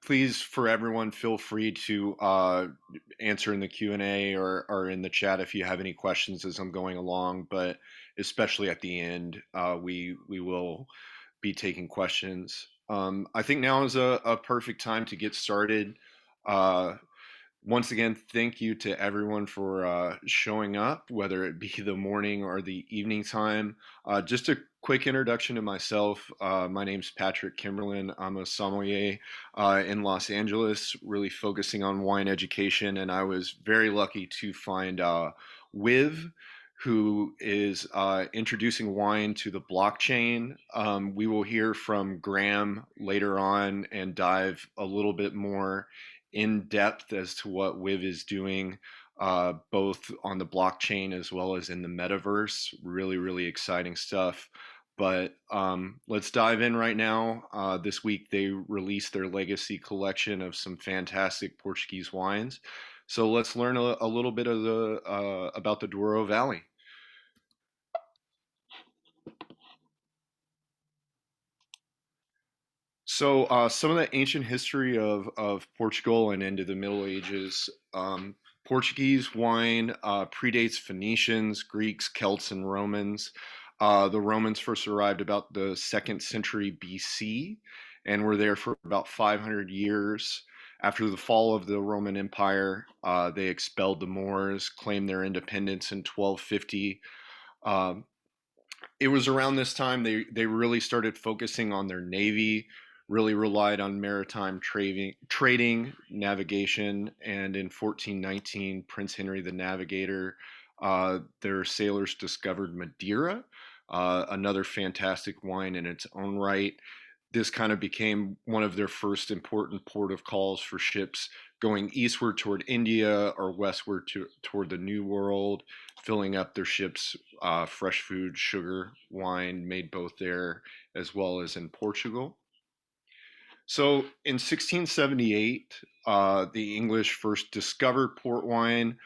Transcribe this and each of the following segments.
please, for everyone, feel free to answer in the Q&A or in the chat if you have any questions as I'm going along. But especially at the end, we will be taking questions. I think now is a perfect time to get started. Uh, Once again, thank you to everyone for showing up, whether it be the morning or the evening time. Just a quick introduction to myself. My name's Patrick Kimberlin. I'm a sommelier in Los Angeles, really focusing on wine education, and I was very lucky to find Wiv, who is introducing wine to the blockchain. We will hear from Graham later on and dive a little bit more in depth as to what Wiv is doing, both on the blockchain as well as in the metaverse. Really, really exciting stuff. But let's dive in right now. This week they released their legacy collection of some fantastic Portuguese wines. So let's learn a little bit of the about the Douro Valley. So, some of the ancient history of Portugal and into the Middle Ages. Portuguese wine predates Phoenicians, Greeks, Celts, and Romans. The Romans first arrived about the second century BC and were there for about 500 years. After the fall of the Roman Empire, they expelled the Moors, claimed their independence in 1250. Um, it was around this time they really started focusing on their navy, really relied on maritime trading, navigation, and in 1419, Prince Henry the Navigator, their sailors discovered Madeira, another fantastic wine in its own right. This kind of became one of their first important port of calls for ships going eastward toward India or westward toward the New World, filling up their ships fresh food, sugar, wine made both there as well as in Portugal. So in 1678, the English first discovered port wine.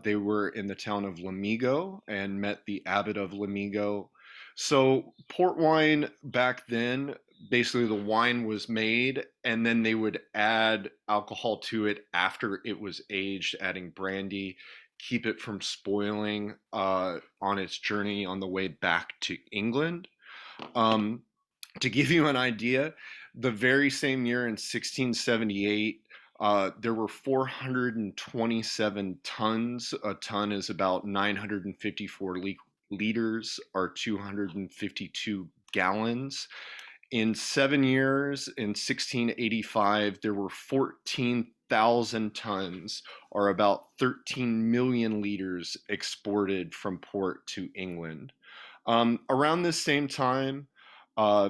They were in the town of Lamigo and met the abbot of Lamigo. So port wine back then, basically the wine was made and then they would add alcohol to it after it was aged, adding brandy, keep it from spoiling on its journey on the way back to England. Um, to give you an idea, the very same year in 1678, there were 427 tons. A ton is about 954 liters, or 252 gallons. In 7 years, in 1685, there were 14,000 tons, or about 13 million liters, exported from port to England. Around this same time, uh,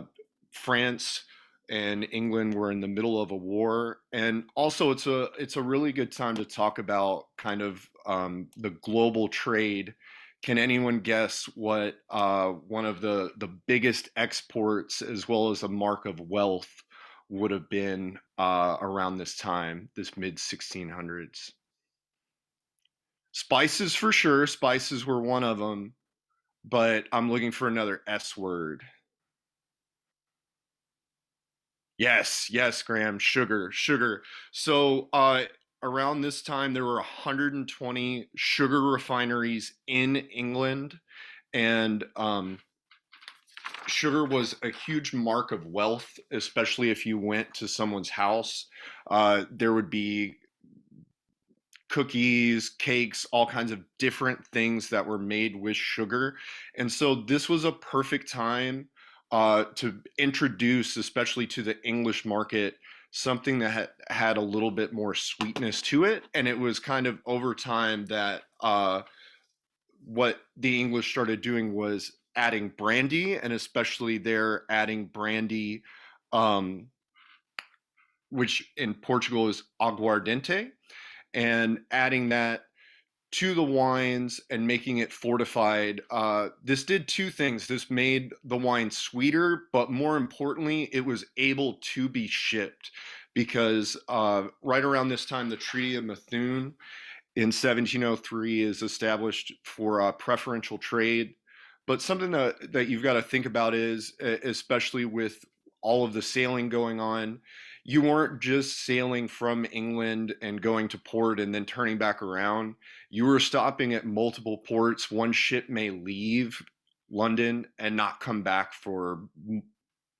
France and England were in the middle of a war, and also it's a really good time to talk about kind of the global trade. Can anyone guess what one of the biggest exports as well as a mark of wealth would have been around this time, this mid 1600s? Spices for sure. Spices were one of them, but I'm looking for another S word. Yes, yes, Graham, sugar, sugar. So around this time, there were 120 sugar refineries in England, and sugar was a huge mark of wealth, especially if you went to someone's house. There would be cookies, cakes, all kinds of different things that were made with sugar. And so this was a perfect time to introduce, especially to the English market, something that had a little bit more sweetness to it. And it was kind of over time that what the English started doing was adding brandy, and especially they're adding brandy, um, which in Portugal is aguardente, and adding that to the wines and making it fortified. This did two things. This made the wine sweeter, but more importantly, it was able to be shipped because right around this time, the Treaty of Methuen in 1703 is established for preferential trade. But something that you've got to think about is, especially with all of the sailing going on, you weren't just sailing from England and going to port and then turning back around. You were stopping at multiple ports. One ship may leave London and not come back for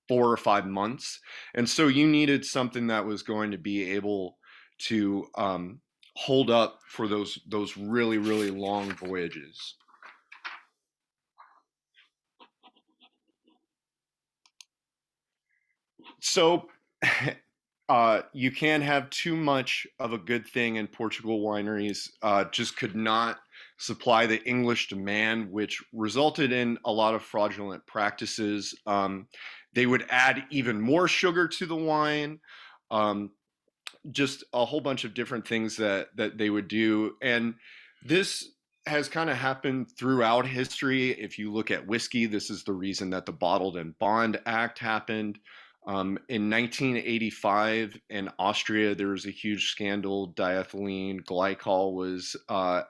4 or 5 months. And so you needed something that was going to be able to hold up for those really, really long voyages. So you can't have too much of a good thing, in Portugal wineries just could not supply the English demand, which resulted in a lot of fraudulent practices. They would add even more sugar to the wine. Um, just a whole bunch of different things that they would do, and this has kind of happened throughout history. If you look at whiskey, this is the reason that the Bottled and Bond Act happened. In 1985 in Austria, there was a huge scandal. Diethylene glycol was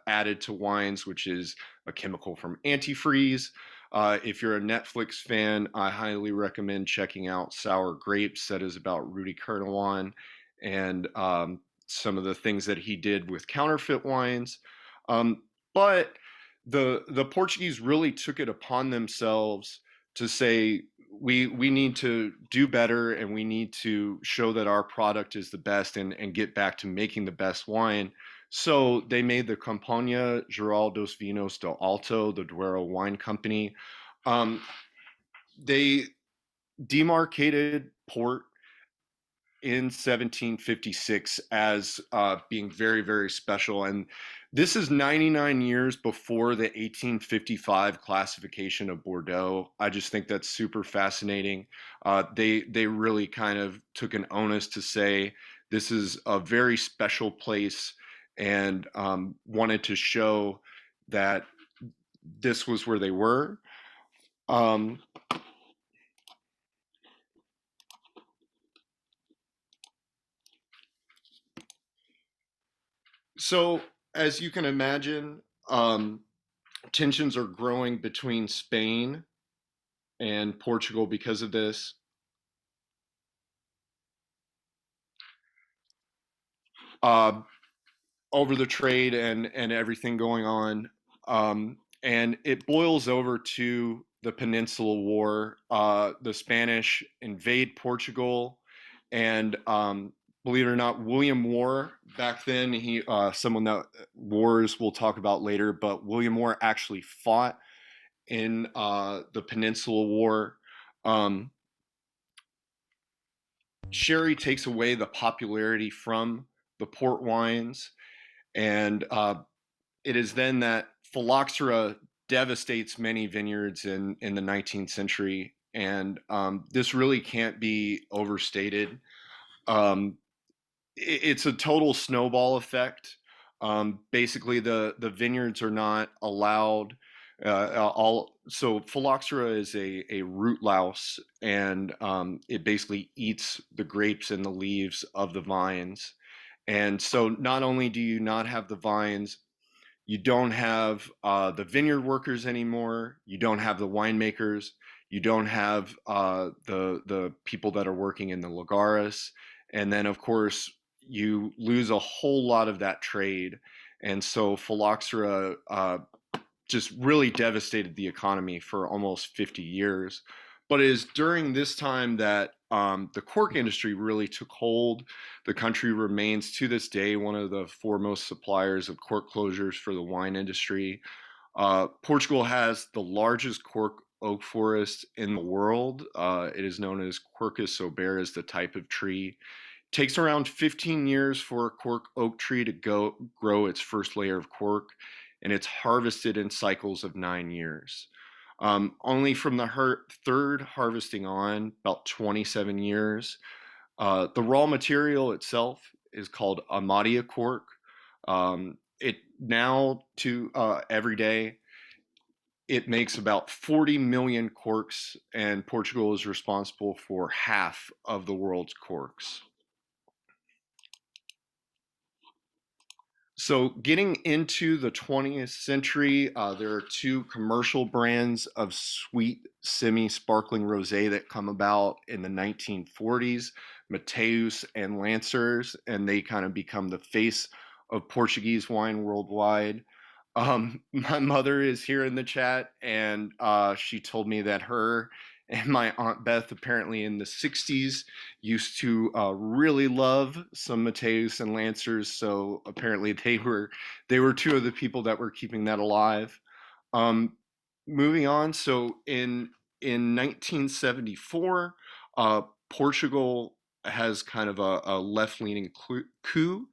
added to wines, which is a chemical from antifreeze. If you're a Netflix fan, I highly recommend checking out Sour Grapes. That is about Rudy Kurniawan and some of the things that he did with counterfeit wines. But the Portuguese really took it upon themselves to say we need to do better, and we need to show that our product is the best, and get back to making the best wine. So they made the Companhia Geral dos Vinos do Alto, the Douro Wine Company. Um, they demarcated port in 1756 as being very, very special. And this is 99 years before the 1855 classification of Bordeaux. I just think that's super fascinating. They really kind of took an onus to say this is a very special place, and wanted to show that this was where they were. Um, so, as you can imagine, tensions are growing between Spain and Portugal because of this. Uh, Over the trade and everything going on, and it boils over to the Peninsula War. The Spanish invade Portugal, and believe it or not, William Warre back then, he someone that wars we'll talk about later, but William Warre actually fought in the Peninsula War. Um, Sherry takes away the popularity from the port wines, and it is then that phylloxera devastates many vineyards in the 19th century, and this really can't be overstated. Um, it's a total snowball effect. Basically, the vineyards are not allowed. All so phylloxera is a root louse, and it basically eats the grapes and the leaves of the vines. And so, not only do you not have the vines, you don't have the vineyard workers anymore. You don't have the winemakers. You don't have the people that are working in the lagares, and then of course you lose a whole lot of that trade. And so phylloxera just really devastated the economy for almost 50 years. But it is during this time that the cork industry really took hold. The country remains to this day one of the foremost suppliers of cork closures for the wine industry. Portugal has the largest cork oak forest in the world. It is known as Quercus sober, as the type of tree. It takes around 15 years for a cork oak tree to grow its first layer of cork, and it's harvested in cycles of 9 years. Only from the third harvesting on, about 27 years. The raw material itself is called Amadia cork. It now to every day it makes about 40 million corks, and Portugal is responsible for half of the world's corks. So, getting into the 20th century, there are two commercial brands of sweet semi-sparkling rosé that come about in the 1940s, Mateus and Lancers, and they kind of become the face of Portuguese wine worldwide. My mother is here in the chat, and she told me that her and my Aunt Beth, apparently in the 60s, used to really love some Mateus and Lancers. So apparently they were two of the people that were keeping that alive. Um, Moving on, so in 1974, uh, Portugal has kind of a left-leaning coup,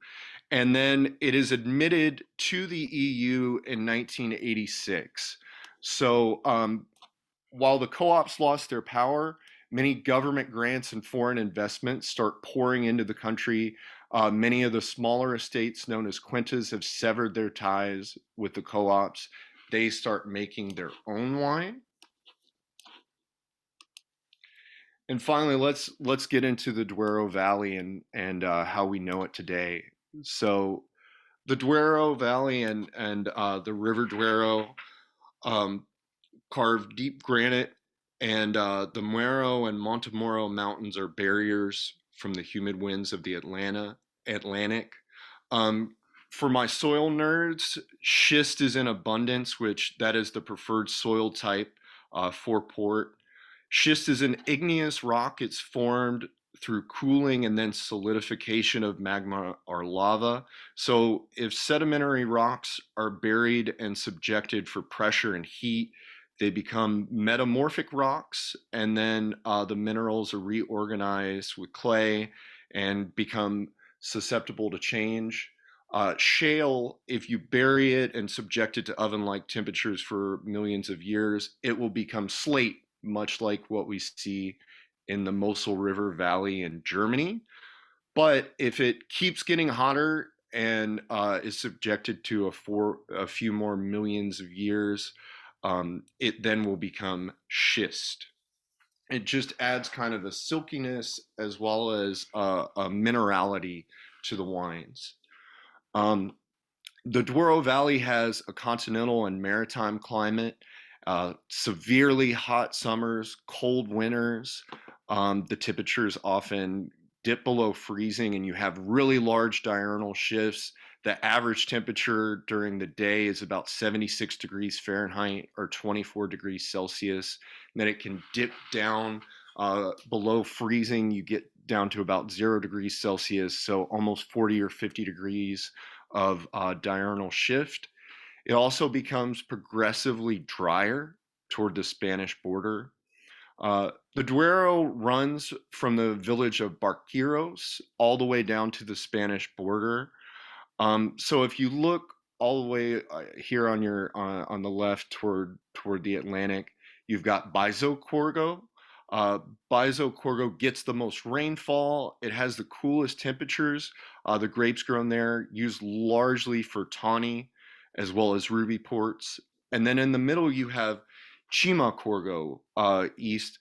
and then it is admitted to the EU in 1986. So while the co-ops lost their power, many government grants and foreign investments start pouring into the country. Many of the smaller estates known as quintas have severed their ties with the co-ops. They start making their own wine. And finally, let's get into the Douro Valley and how we know it today. So the Douro Valley and the River Douro um, carved deep granite, and the Muero and Montemoro mountains are barriers from the humid winds of the Atlantic. Um, for my soil nerds, schist is in abundance, which that is the preferred soil type for port. Schist is an igneous rock. It's formed through cooling and then solidification of magma or lava. So if sedimentary rocks are buried and subjected for pressure and heat, they become metamorphic rocks, and then the minerals are reorganized with clay and become susceptible to change. Shale, if you bury it and subject it to oven-like temperatures for millions of years, it will become slate, much like what we see in the Mosel River Valley in Germany. But if it keeps getting hotter and is subjected to a few more millions of years, it then will become schist. It just adds kind of a silkiness as well as a minerality to the wines. Um, the Douro Valley has a continental and maritime climate, severely hot summers, cold winters. The temperatures often dip below freezing, and you have really large diurnal shifts. The average temperature during the day is about 76 degrees Fahrenheit or 24 degrees Celsius. And then it can dip down below freezing. You get down to about 0 degrees Celsius, so almost 40 or 50 degrees of diurnal shift. It also becomes progressively drier toward the Spanish border. The Duero runs from the village of Barqueiros all the way down to the Spanish border. So if you look all the way here on your on the left toward the Atlantic, you've got Baizo Corgo. Uh, Baizo Corgo gets the most rainfall. It has the coolest temperatures. The grapes grown there used largely for Tawny as well as ruby ports. And then in the middle you have Chima Corgo east.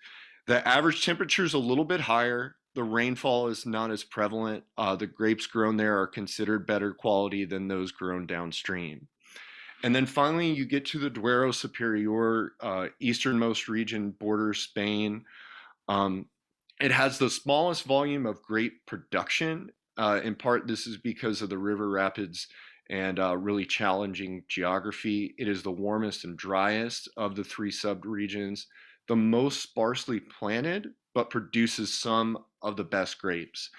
The average temperature is a little bit higher. The rainfall is not as prevalent. The grapes grown there are considered better quality than those grown downstream. And then finally, you get to the Duero Superior, easternmost region, borders Spain. Um, it has the smallest volume of grape production. In part, this is because of the river rapids and really challenging geography. It is the warmest and driest of the three subregions, the most sparsely planted, but produces some of the best grapes.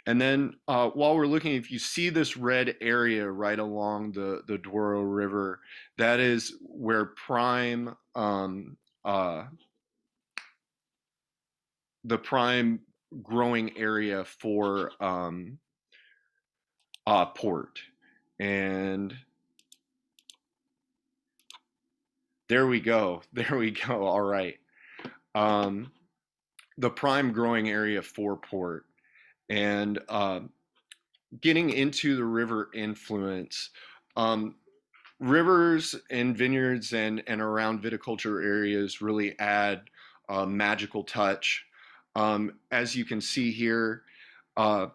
And then while we're looking, if you see this red area right along the Douro River, that is where uh, the prime growing area for port. And there we go. There we go. All right. Um, the prime growing area for port. And getting into the river influence, um, rivers and vineyards and around viticulture areas really add a magical touch. As you can see here, uh,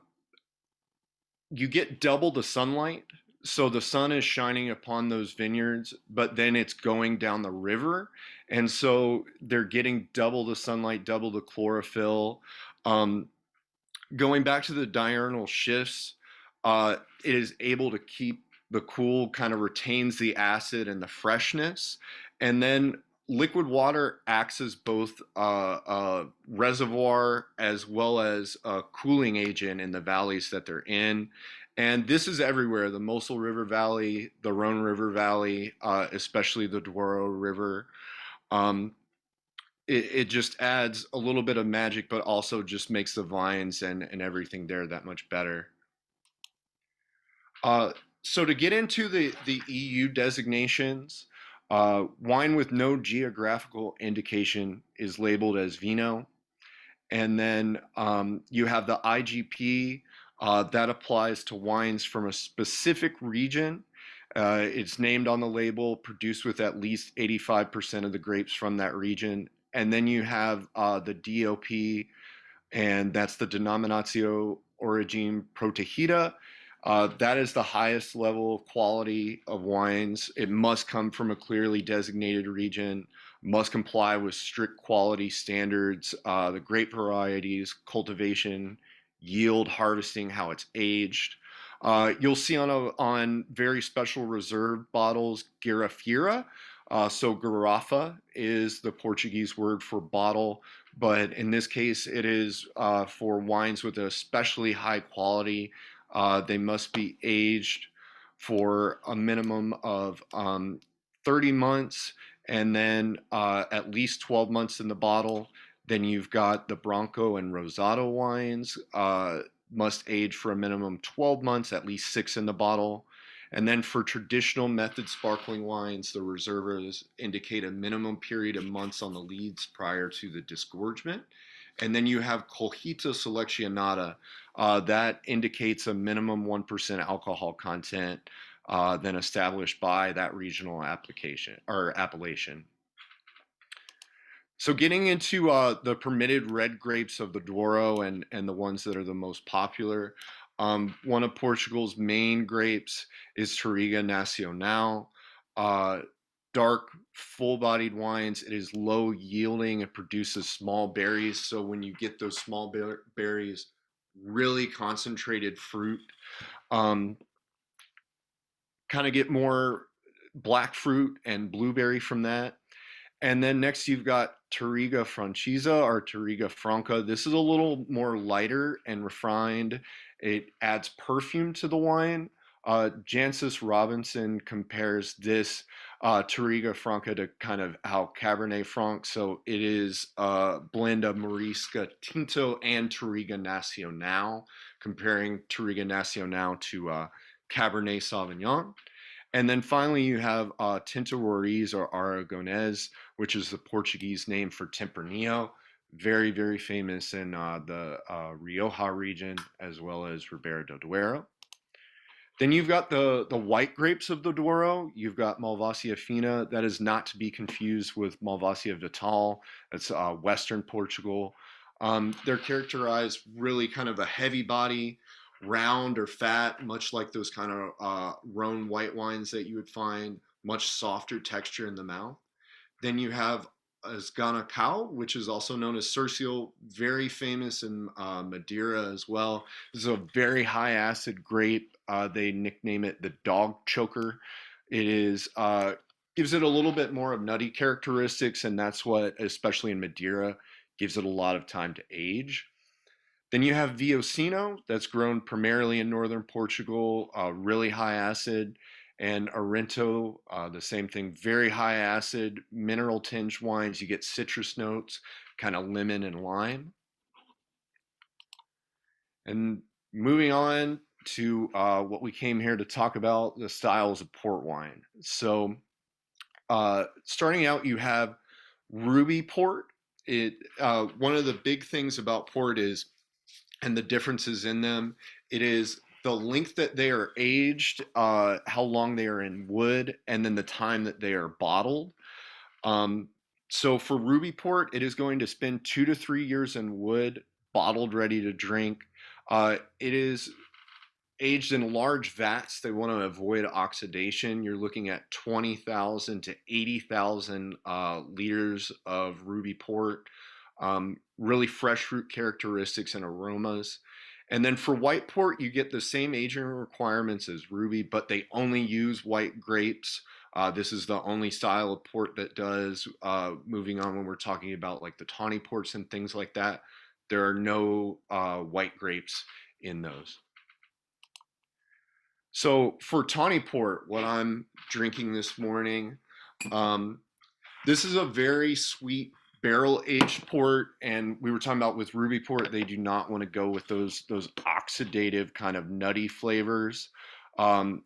you get double the sunlight. So the sun is shining upon those vineyards, but then it's going down the river, and so they're getting double the sunlight, double the chlorophyll. Um, Going back to the diurnal shifts, it is able to keep the cool, kind of retains the acid and the freshness. And then liquid water acts as both a reservoir as well as a cooling agent in the valleys that they're in. And this is everywhere, the Mosel River Valley, the Rhone River Valley, especially the Douro River. Um, it just adds a little bit of magic, but also just makes the vines and everything there that much better. Uh, so to get into the EU designations, wine with no geographical indication is labeled as vino. And then you have the IGP that applies to wines from a specific region. It's named on the label, produced with at least 85% of the grapes from that region. And then you have the DOP, and that's the Denominatio Origine Protegida. That is the highest level of quality of wines. It must come from a clearly designated region, must comply with strict quality standards, the grape varieties, cultivation, yield, harvesting, how it's aged. You'll see on very special reserve bottles, Garrafeira. So Garrafa is the Portuguese word for bottle, but in this case, it is for wines with a especially high quality. They must be aged for a minimum of 30 months and then at least 12 months in the bottle. Then you've got the Branco and Rosado wines, must age for a minimum 12 months, at least 6 in the bottle. And then for traditional method sparkling wines, the reservas indicate a minimum period of months on the leads prior to the disgorgement. And then you have Colheita Seleccionada, that indicates a minimum 1% alcohol content then established by that regional application or appellation. So getting into the permitted red grapes of the Douro and the ones that are the most popular, one of Portugal's main grapes is Touriga Nacional. Uh, Dark, full-bodied wines. It is low yielding. It produces small berries. So when you get those small berries, really concentrated fruit, um, kind of get more black fruit and blueberry from that. And then next you've got Touriga Francesa or Touriga Franca. This is a little more lighter and refined. It adds perfume to the wine. Jancis Robinson compares this Touriga Franca to kind of how Cabernet Franc. So it is a blend of Marisca Tinto and Touriga Nacional, comparing Touriga Nacional to Cabernet Sauvignon. And then finally, you have Tinta Roriz or Aragonese, which is the Portuguese name for Tempranillo. Very, very famous in the Rioja region as well as Ribera do Duero. Then you've got the white grapes of the Douro. You've got Malvasia fina. That is not to be confused with Malvasia vital. That's Western Portugal. They're characterized really kind of a heavy body, round or fat, much like those kind of Rhone white wines that you would find, much softer texture in the mouth. Then you have Asgana cow, which is also known as Cercial, very famous in Madeira as well. This is a very high acid grape. They nickname it the dog choker. It is gives it a little bit more of nutty characteristics, and that's what, especially in Madeira, gives it a lot of time to age. Then you have Viocino, that's grown primarily in northern Portugal, really high acid, and Arento, the same thing, very high acid, mineral tinged wines. You get citrus notes, kind of lemon and lime. And moving on to what we came here to talk about, the styles of port wine. So starting out, you have ruby port. It one of the big things about port is, and the differences in them, it is the length that they are aged, how long they are in wood, and then the time that they are bottled. Um, so for ruby port, it is going to spend 2 to 3 years in wood, bottled, ready to drink. It is aged in large vats. They want to avoid oxidation. You're looking at 20,000 to 80,000 liters of ruby port. Really fresh fruit characteristics and aromas. And then for white port, you get the same aging requirements as ruby, but they only use white grapes. This is the only style of port that does. Moving on, when we're talking about like the tawny ports and things like that, there are no white grapes in those. So for tawny port, what I'm drinking this morning, um, this is a very sweet barrel aged port, and we were talking about with ruby port, they do not want to go with those oxidative kind of nutty flavors.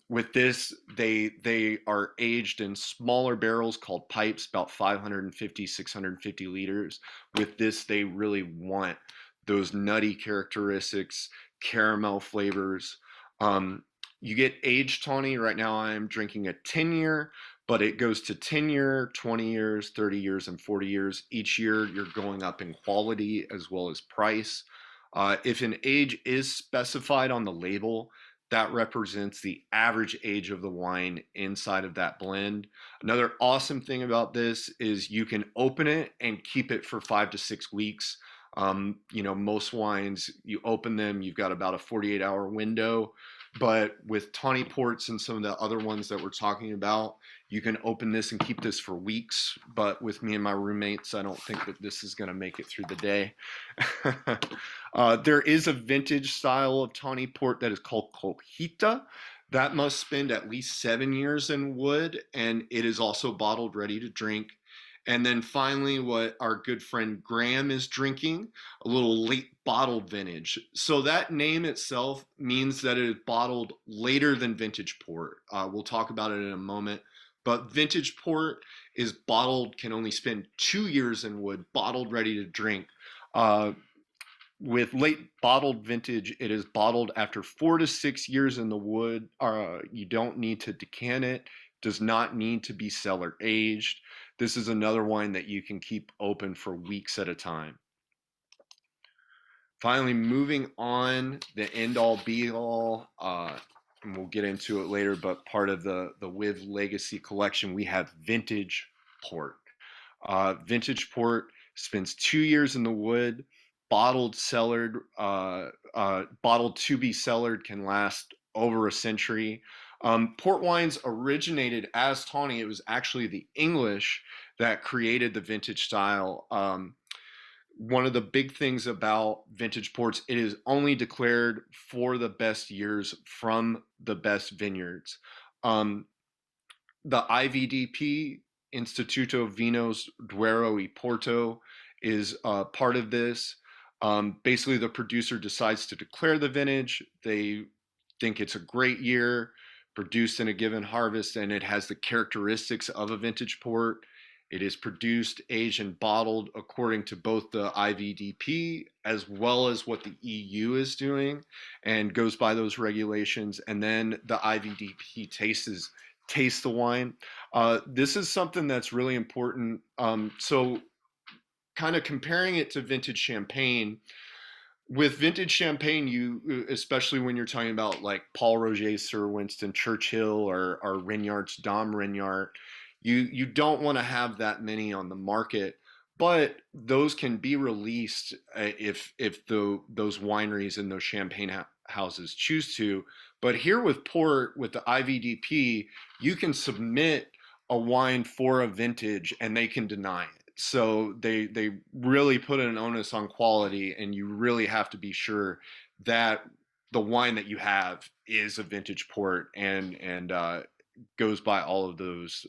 With this, they are aged in smaller barrels called pipes, about 550, 650 liters. With this, they really want those nutty characteristics, caramel flavors. Um, you get aged tawny. Right now, I'm drinking a 10-year, but it goes to 10-year, 20 years, 30 years, and 40 years. Each year, you're going up in quality as well as price. If an age is specified on the label, that represents the average age of the wine inside of that blend. Another awesome thing about this is you can open it and keep it for 5 to 6 weeks. Most wines, you open them, you've got about a 48-hour window. But with tawny ports and some of the other ones that we're talking about, you can open this and keep this for weeks. But with me and my roommates, I don't think that this is going to make it through the day. There is a vintage style of tawny port that is called Cojita. That must spend at least 7 years in wood, and it is also bottled ready to drink. And then finally, what our good friend Graham is drinking, a little late bottled vintage. So that name itself means that it is bottled later than vintage port. We'll talk about it in a moment. But vintage port is bottled, can only spend 2 years in wood, bottled ready to drink. Uh, with late bottled vintage, it is bottled after 4 to 6 years in the wood. You don't need to decant it, does not need to be cellar aged. This is another wine that you can keep open for weeks at a time. Finally, moving on, the end all be all, and we'll get into it later, but part of the With Legacy collection, we have vintage port. Vintage port spends 2 years in the wood, bottled, cellared, bottled to be cellared, can last over a century. Port wines originated as tawny. It was actually the English that created the vintage style. One of the big things about vintage ports, it is only declared for the best years from the best vineyards. The IVDP, Instituto Vinos Douro e Porto, is part of this. Basically, the producer decides to declare the vintage. They think it's a great year, produced in a given harvest, and it has the characteristics of a vintage port. It is produced, aged, and bottled according to both the IVDP as well as what the EU is doing, and goes by those regulations. And then the IVDP taste the wine. This is something that's really important. So kind of comparing it to vintage champagne, with vintage champagne, you, especially when you're talking about like Paul Roget's Sir Winston Churchill or Regnart's Dom Regnart, you don't want to have that many on the market, but those can be released if those wineries and those champagne houses choose to. But here with port, with the IVDP, you can submit a wine for a vintage and they can deny it. So they really put an onus on quality, and you really have to be sure that the wine that you have is a vintage port and goes by all of those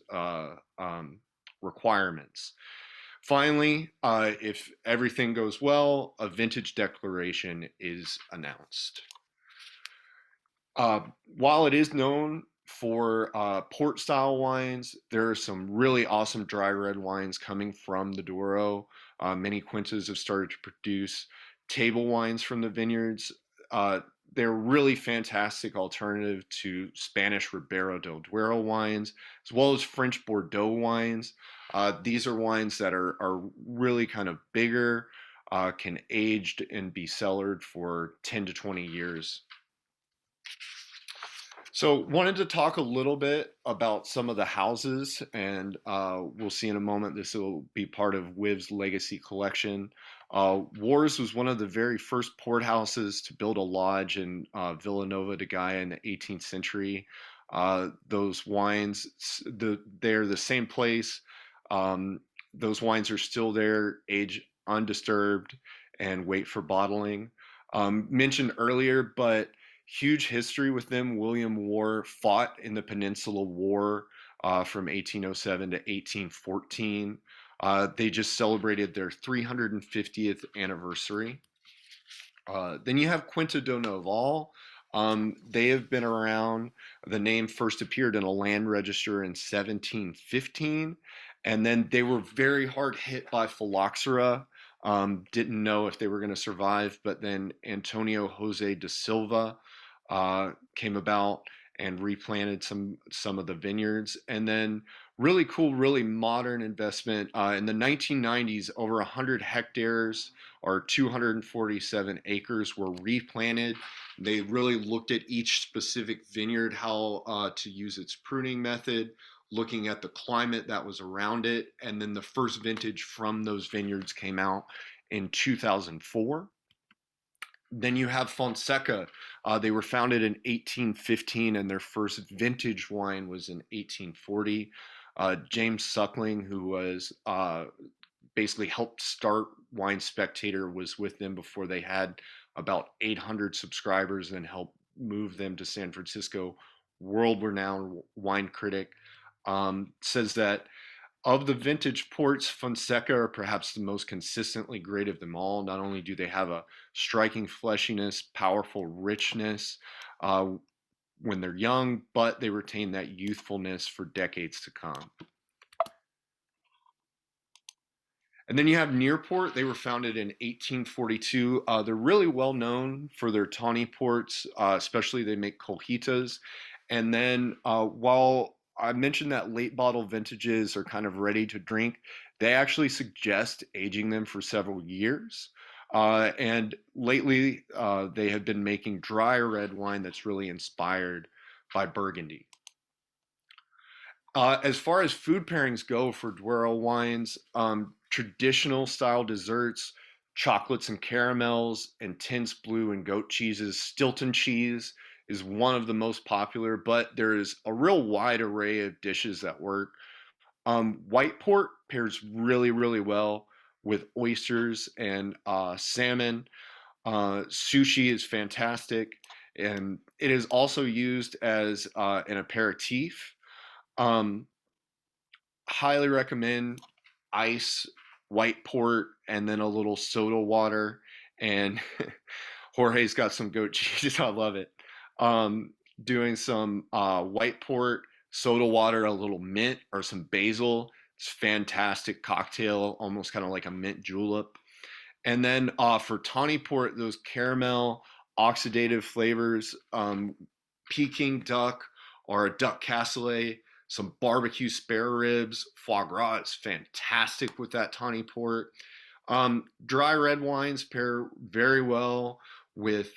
requirements. Finally, if everything goes well, a vintage declaration is announced. While it is known for port style wines, there are some really awesome dry red wines coming from the Douro. Many quintas have started to produce table wines from the vineyards. They're really fantastic alternative to Spanish Ribera del Duero wines, as well as French Bordeaux wines. These are wines that are really kind of bigger, can aged and be cellared for 10 to 20 years. So, wanted to talk a little bit about some of the houses, and we'll see in a moment. This will be part of WIV's legacy collection. Warre's was one of the very first port houses to build a lodge in Villanova de Gaia in the 18th century. Those wines, they're the same place. Um, those wines are still there, age undisturbed, and wait for bottling. Mentioned earlier, but huge history with them. William Warre fought in the Peninsula War from 1807 to 1814. They just celebrated their 350th anniversary. Then you have Quinta Do Noval. They have been around. The name first appeared in a land register in 1715, and then they were very hard hit by phylloxera. Didn't know if they were going to survive, but then Antonio Jose de Silva came about and replanted some of the vineyards, and then really cool, really modern investment in the 1990s. Over 100 hectares or 247 acres were replanted. They really looked at each specific vineyard, how to use its pruning method, looking at the climate that was around it. And then the first vintage from those vineyards came out in 2004. Then you have Fonseca. They were founded in 1815, and their first vintage wine was in 1840. James Suckling, who was basically helped start Wine Spectator, was with them before they had about 800 subscribers, and helped move them to San Francisco. World renowned wine critic, says that of the vintage ports, Fonseca are perhaps the most consistently great of them all. Not only do they have a striking fleshiness, powerful richness uh, when they're young, but they retain that youthfulness for decades to come. And then you have Nearport. They were founded in 1842. They're really well known for their tawny ports, especially they make cojitas. And then while I mentioned that late bottle vintages are kind of ready to drink, they actually suggest aging them for several years. And lately, they have been making dry red wine that's really inspired by Burgundy. As far as food pairings go for Douro wines, traditional style desserts, chocolates and caramels, intense blue and goat cheeses. Stilton cheese is one of the most popular, but there's a real wide array of dishes that work. White port pairs really, really well with oysters and salmon. Sushi is fantastic, and it is also used as an aperitif. Um, Highly recommend ice, white port, and then a little soda water. And Jorge's got some goat cheese. I love it. Doing some white port, soda water, a little mint, or some basil. It's fantastic cocktail, almost kind of like a mint julep. And then for tawny port, those caramel oxidative flavors, Peking duck or a duck cassoulet, some barbecue spare ribs, foie gras is fantastic with that tawny port. Dry red wines pair very well with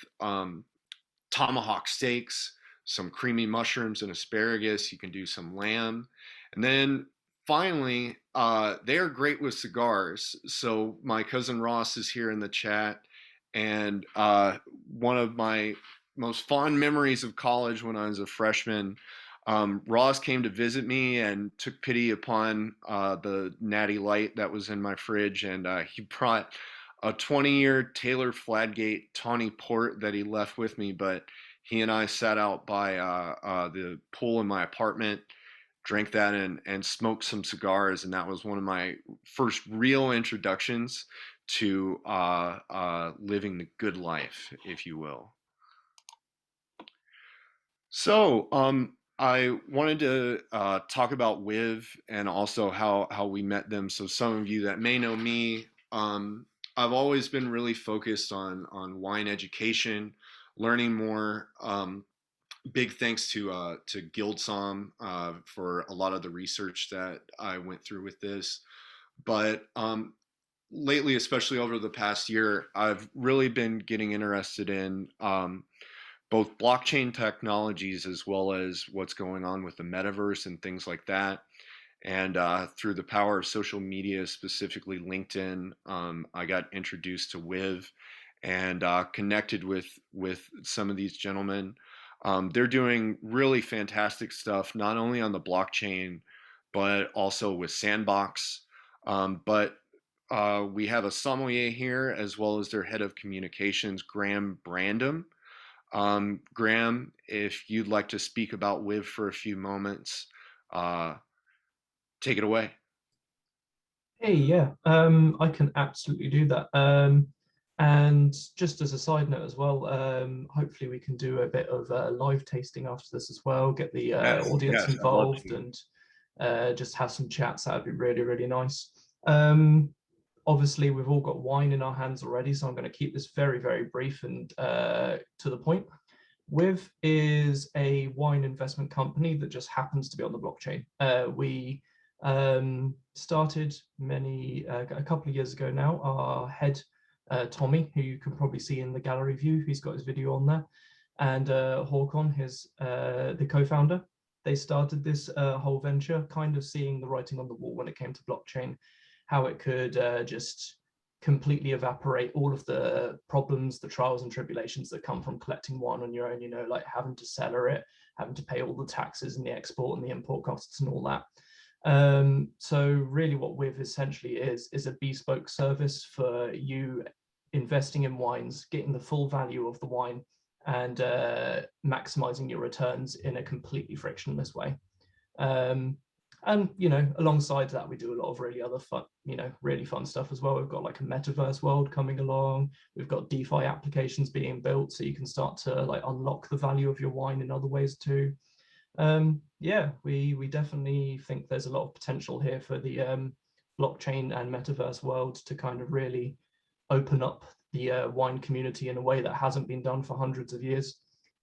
tomahawk steaks, some creamy mushrooms and asparagus. You can do some lamb. And then finally, they are great with cigars. So my cousin Ross is here in the chat. And one of my most fond memories of college when I was a freshman, Ross came to visit me and took pity upon the Natty Light that was in my fridge. And he brought a 20-year Taylor Fladgate tawny port that he left with me. But he and I sat out by the pool in my apartment, drank that, and smoked some cigars. And that was one of my first real introductions to living the good life, if you will. So, I wanted to talk about WIV and also how we met them. So, some of you that may know me, I've always been really focused on wine education, learning more. Big thanks to Guildsom for a lot of the research that I went through with this. But lately, especially over the past year, I've really been getting interested in both blockchain technologies as well as what's going on with the metaverse and things like that. And through the power of social media, specifically LinkedIn, I got introduced to Wiv and connected with some of these gentlemen. They're doing really fantastic stuff, not only on the blockchain, but also with Sandbox. But we have a sommelier here, as well as their head of communications, Graham Brandom. Graham, if you'd like to speak about Wiv for a few moments, uh, take it away. Hey, yeah, I can absolutely do that. And just as a side note as well, hopefully we can do a bit of live tasting after this as well, get the Yes, audience yes, I'd love involved to. and just have some chats. That'd be really, really nice. Obviously, we've all got wine in our hands already, so I'm going to keep this very, very brief and to the point. Wiv is a wine investment company that just happens to be on the blockchain. We started a couple of years ago now. Our head, Tommy, who you can probably see in the gallery view, he's got his video on there, and Håkon, the co-founder. They started this whole venture, kind of seeing the writing on the wall when it came to blockchain, how it could just completely evaporate all of the problems, the trials and tribulations that come from collecting wine on your own, like having to cellar it, having to pay all the taxes and the export and the import costs and all that. So really what Wiv essentially is a bespoke service for you investing in wines, getting the full value of the wine and maximizing your returns in a completely frictionless way. Um, and alongside that, we do a lot of really other fun, really fun stuff as well. We've got like a metaverse world coming along. We've got DeFi applications being built, so you can start to like unlock the value of your wine in other ways too. Yeah, we definitely think there's a lot of potential here for the blockchain and metaverse world to kind of really open up the wine community in a way that hasn't been done for hundreds of years.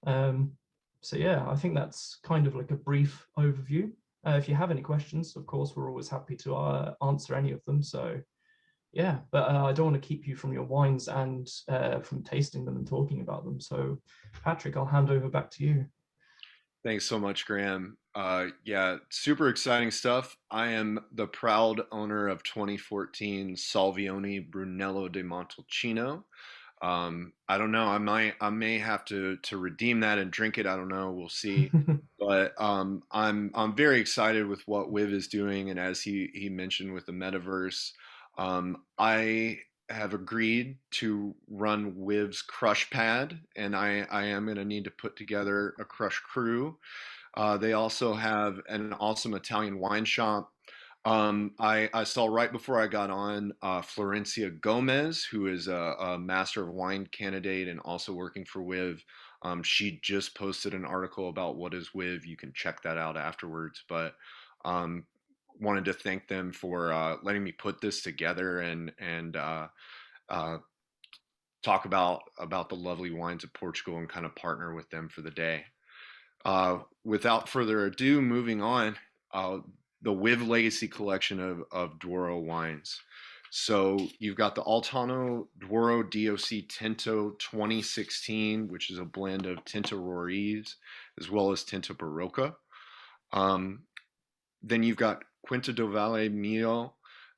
Um, so yeah, I think that's kind of like a brief overview. If you have any questions, of course, we're always happy to answer any of them. So yeah, but I don't want to keep you from your wines and from tasting them and talking about them. So Patrick, I'll hand over back to you. Thanks so much, Graham. Yeah, super exciting stuff. I am the proud owner of 2014 Salvioni Brunello de Montalcino. I don't know. I may have to redeem that and drink it. I don't know. We'll see. But I'm very excited with what Wiv is doing, and as he mentioned with the metaverse, I have agreed to run Wiv's crush pad, and I am going to need to put together a crush crew. They also have an awesome Italian wine shop. I saw right before I got on Florencia Gomez, who is a Master of Wine candidate and also working for Wiv. She just posted an article about what is Wiv. You can check that out afterwards. But um, wanted to thank them for letting me put this together and uh, talk about the lovely wines of Portugal and kind of partner with them for the day. Without further ado, moving on, uh, the Wiv Legacy collection of Douro wines. So you've got the Altano Douro DOC Tinto 2016, which is a blend of Tinto Roriz as well as Tinto Barocca. Um, then you've got Quinta Do Valley Mio,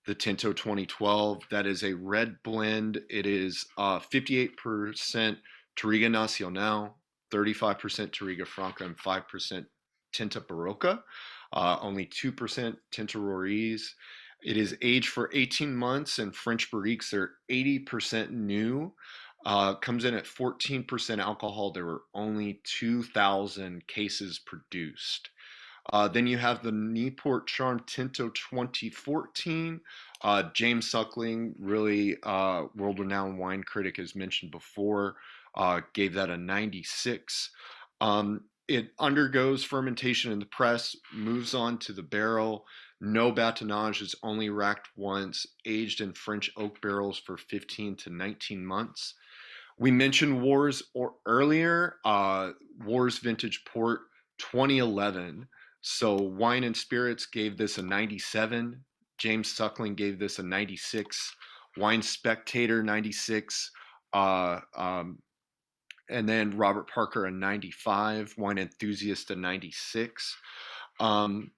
the Tinto 2012. That is a red blend. It is 58% Touriga Nacional, 35% Touriga Franca, and 5% Tinta Barocca. Only 2% Tinta Roriz. It is aged for 18 months, and French barriques are 80% new. Comes in at 14% alcohol. There were only 2,000 cases produced. Then you have the Newport Charm Tinto 2014. James Suckling, really world renowned wine critic, as mentioned before, gave that a 96. It undergoes fermentation in the press, moves on to the barrel. No batonnage, is only racked once, aged in French oak barrels for 15 to 19 months. We mentioned earlier. Warre's Vintage Port 2011. So Wine and Spirits gave this a 97. James Suckling gave this a 96. Wine Spectator 96. Uh, um, and then Robert Parker a 95, Wine Enthusiast a 96. Um,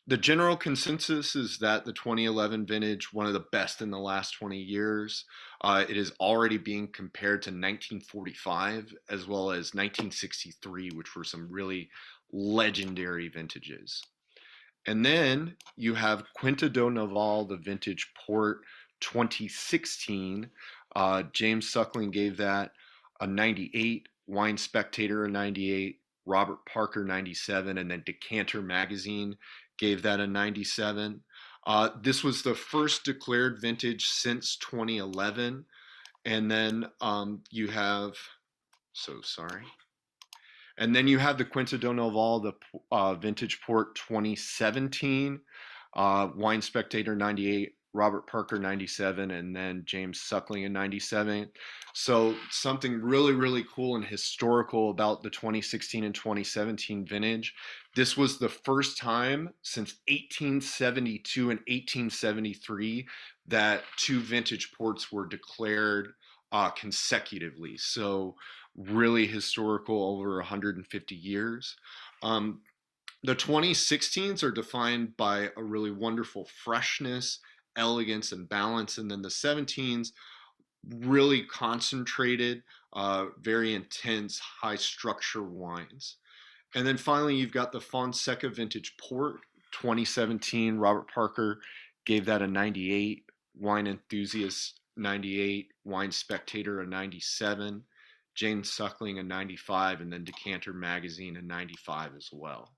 the general consensus is that the 2011 vintage, one of the best in the last 20 years, it is already being compared to 1945 as well as 1963, which were some really legendary vintages. And then you have Quinta Do Noval, the vintage port 2016. James Suckling gave that a 98, Wine Spectator a 98, Robert Parker 97, and then Decanter Magazine gave that a 97. This was the first declared vintage since 2011. And then you have, so sorry. And then you have the Quinta Do Noval, the vintage port 2017, Wine Spectator 98, Robert Parker 97, and then James Suckling in 97. So something really, really cool and historical about the 2016 and 2017 vintage. This was the first time since 1872 and 1873 that two vintage ports were declared consecutively. So really historical over 150 years. Um, the 2016s are defined by a really wonderful freshness, elegance, and balance. And then the 17s really concentrated, very intense, high structure wines. And then finally, you've got the Fonseca Vintage Port 2017. Robert Parker gave that a 98. Wine Enthusiast 98. Wine Spectator a 97. James Suckling a 95. And then Decanter Magazine a 95 as well.